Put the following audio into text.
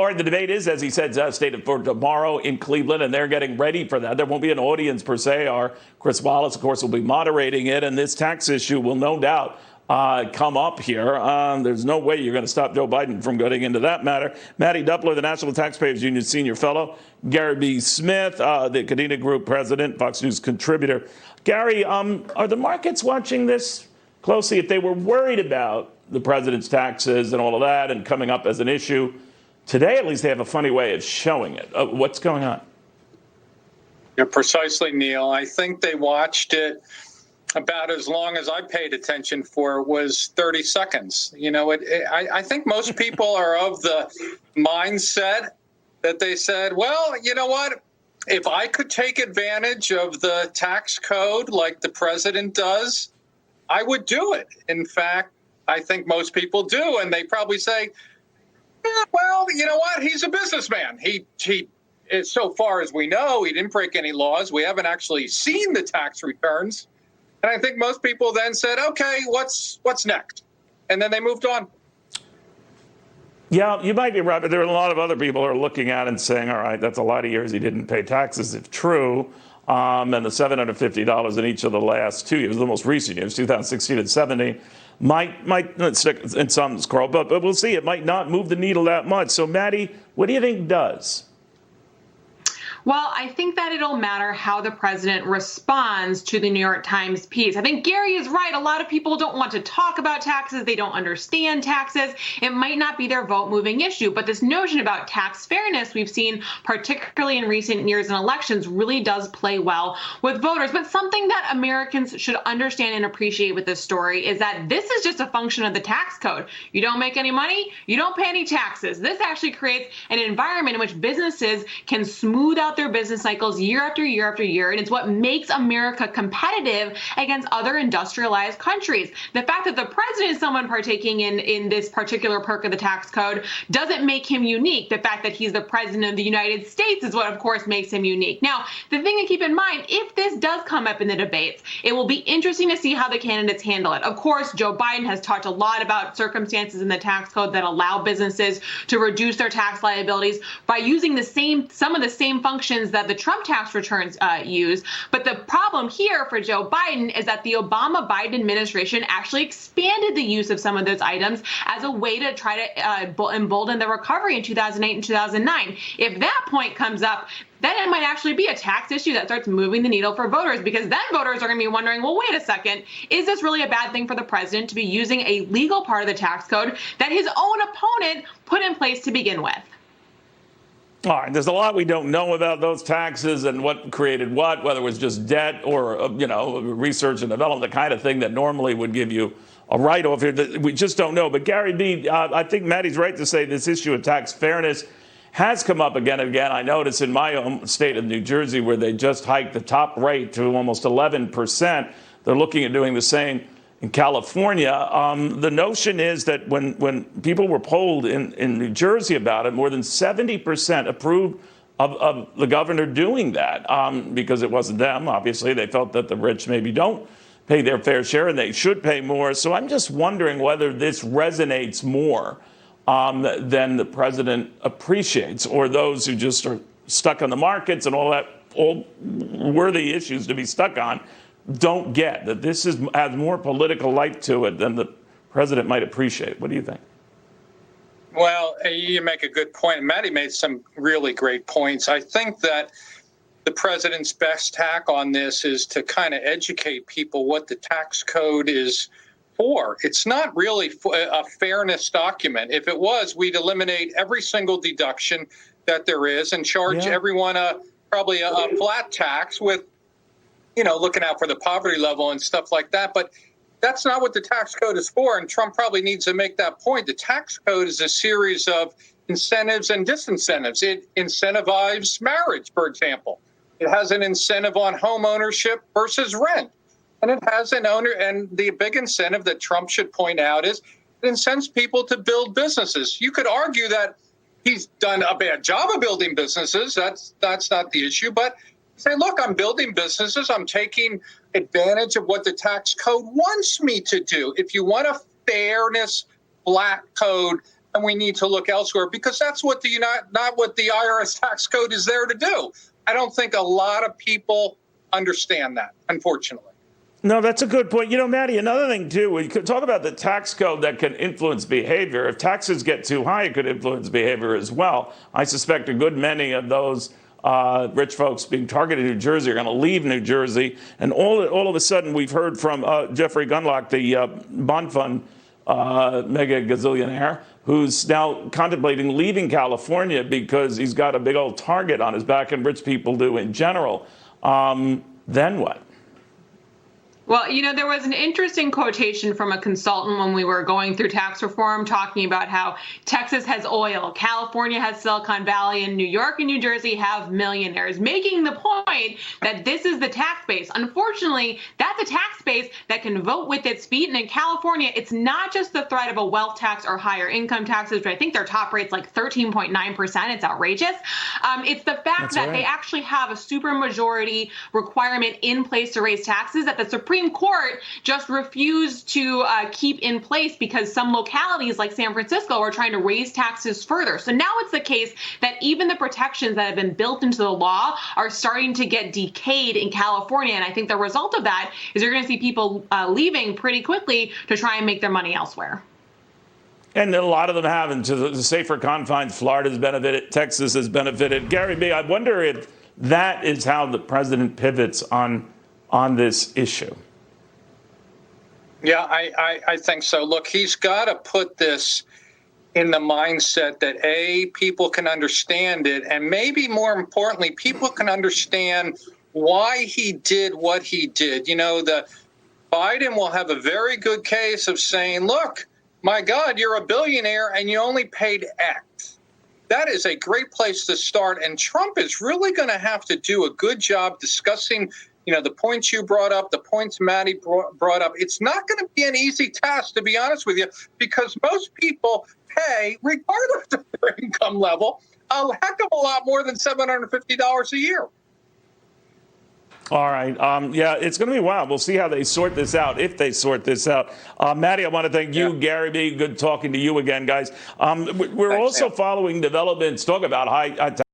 Or the debate is, as he said, stated for tomorrow in Cleveland, and they're getting ready for that. There won't be an audience per se. Our Chris Wallace, of course, will be moderating it, and this tax issue will no doubt come up here. There's no way you're going to stop Joe Biden from getting into that matter. Mattie Duppler, the National Taxpayers Union Senior Fellow. Gary B. Smith, the Kadena Group President, Fox News contributor. Gary, are the markets watching this closely? If they were worried about the president's taxes and all of that and coming up as an issue, today at least they have a funny way of showing it. What's going on? Yeah, precisely, Neil. I think they watched it about as long as I paid attention for was 30 seconds. You know, I think most people are of the mindset that they said, well, you know what? If I could take advantage of the tax code like the president does, I would do it. In fact, I think most people do. And they probably say, yeah, well, you know what? He's a businessman. He so far as we know, he didn't break any laws. We haven't actually seen the tax returns. And I think most people then said, okay, what's next? And then they moved on. Yeah, you might be right, but there are a lot of other people who are looking at it and saying, all right, that's a lot of years he didn't pay taxes, if true. And the $750 in each of the last 2 years, the most recent years, 2016 and 17, might stick in some scroll, but we'll see. It might not move the needle that much. So, Mattie, what do you think does? Well, I think that it'll matter how the president responds to the New York Times piece. I think Gary is right. A lot of people don't want to talk about taxes. They don't understand taxes. It might not be their vote-moving issue, but this notion about tax fairness we've seen, particularly in recent years in elections, really does play well with voters. But something that Americans should understand and appreciate with this story is that this is just a function of the tax code. You don't make any money, you don't pay any taxes. This actually creates an environment in which businesses can smooth out their business cycles year after year after year, and it's what makes America competitive against other industrialized countries. The fact that the president is someone partaking in this particular perk of the tax code doesn't make him unique. The fact that he's the president of the United States is what, of course, makes him unique. Now, the thing to keep in mind, if this does come up in the debates, it will be interesting to see how the candidates handle it. Of course, Joe Biden has talked a lot about circumstances in the tax code that allow businesses to reduce their tax liabilities by using some of the same functions that the Trump tax returns use. But the problem here for Joe Biden is that the Obama-Biden administration actually expanded the use of some of those items as a way to try to embolden the recovery in 2008 and 2009. If that point comes up, then it might actually be a tax issue that starts moving the needle for voters, because then voters are going to be wondering, well, wait a second, is this really a bad thing for the president to be using a legal part of the tax code that his own opponent put in place to begin with? All right, there's a lot we don't know about those taxes and what created what, whether it was just debt or, research and development, the kind of thing that normally would give you a write-off here. We just don't know. But Gary B., I think Mattie's right to say this issue of tax fairness has come up again and again. I notice in my own state of New Jersey, where they just hiked the top rate to almost 11%, they're looking at doing the same in California. The notion is that when people were polled in New Jersey about it, more than 70% approved of the governor doing that because it wasn't them. Obviously, they felt that the rich maybe don't pay their fair share and they should pay more. So I'm just wondering whether this resonates more than the president appreciates, or those who just are stuck on the markets and all that, all worthy issues to be stuck on, don't get that this has more political life to it than the president might appreciate. What do you think? Well, you make a good point. Mattie made some really great points. I think that the president's best tack on this is to kind of educate people what the tax code is for. It's not really a fairness document. If it was, we'd eliminate every single deduction that there is and charge everyone probably a flat tax with, looking out for the poverty level and stuff like that. But that's not what the tax code is for. And Trump probably needs to make that point. The tax code is a series of incentives and disincentives. It incentivizes marriage, for example. It has an incentive on home ownership versus rent. And it has an owner. And the big incentive that Trump should point out is it incents people to build businesses. You could argue that he's done a bad job of building businesses. That's not the issue. But say, look, I'm building businesses. I'm taking advantage of what the tax code wants me to do. If you want a fairness flat code, and we need to look elsewhere because that's what not what the IRS tax code is there to do. I don't think a lot of people understand that, unfortunately. No, that's a good point. You know, Mattie, another thing, too, we could talk about the tax code that can influence behavior. If taxes get too high, it could influence behavior as well. I suspect a good many of those rich folks being targeted in New Jersey are going to leave New Jersey. And all of a sudden, we've heard from Jeffrey Gundlach, the bond fund mega gazillionaire, who's now contemplating leaving California because he's got a big old target on his back, and rich people do in general. Then what? Well, you know, there was an interesting quotation from a consultant when we were going through tax reform talking about how Texas has oil, California has Silicon Valley, and New York and New Jersey have millionaires, making the point that this is the tax base. Unfortunately, that's a tax base that can vote with its feet. And in California, it's not just the threat of a wealth tax or higher income taxes, which I think their top rate's like 13.9%. It's outrageous. It's the fact that they actually have a supermajority requirement in place to raise taxes that the Supreme Court just refused to keep in place because some localities like San Francisco are trying to raise taxes further. So now it's the case that even the protections that have been built into the law are starting to get decayed in California. And I think the result of that is you're going to see people leaving pretty quickly to try and make their money elsewhere. And a lot of them have, into the safer confines. Florida's benefited, Texas has benefited. Gary B., I wonder if that is how the president pivots on this issue. Yeah, I think so. Look, he's got to put this in the mindset that, A, people can understand it, and maybe more importantly, people can understand why he did what he did. You know, the Biden will have a very good case of saying, look, my God, you're a billionaire and you only paid X. That is a great place to start. And Trump is really going to have to do a good job discussing, you know, the points you brought up, the points Mattie brought up. It's not going to be an easy task, to be honest with you, because most people pay, regardless of their income level, a heck of a lot more than $750 a year. All right. Yeah, it's going to be wild. We'll see how they sort this out, if they sort this out. Mattie, I want to thank you. Gary B., good talking to you again, guys. We're also following developments, talk about high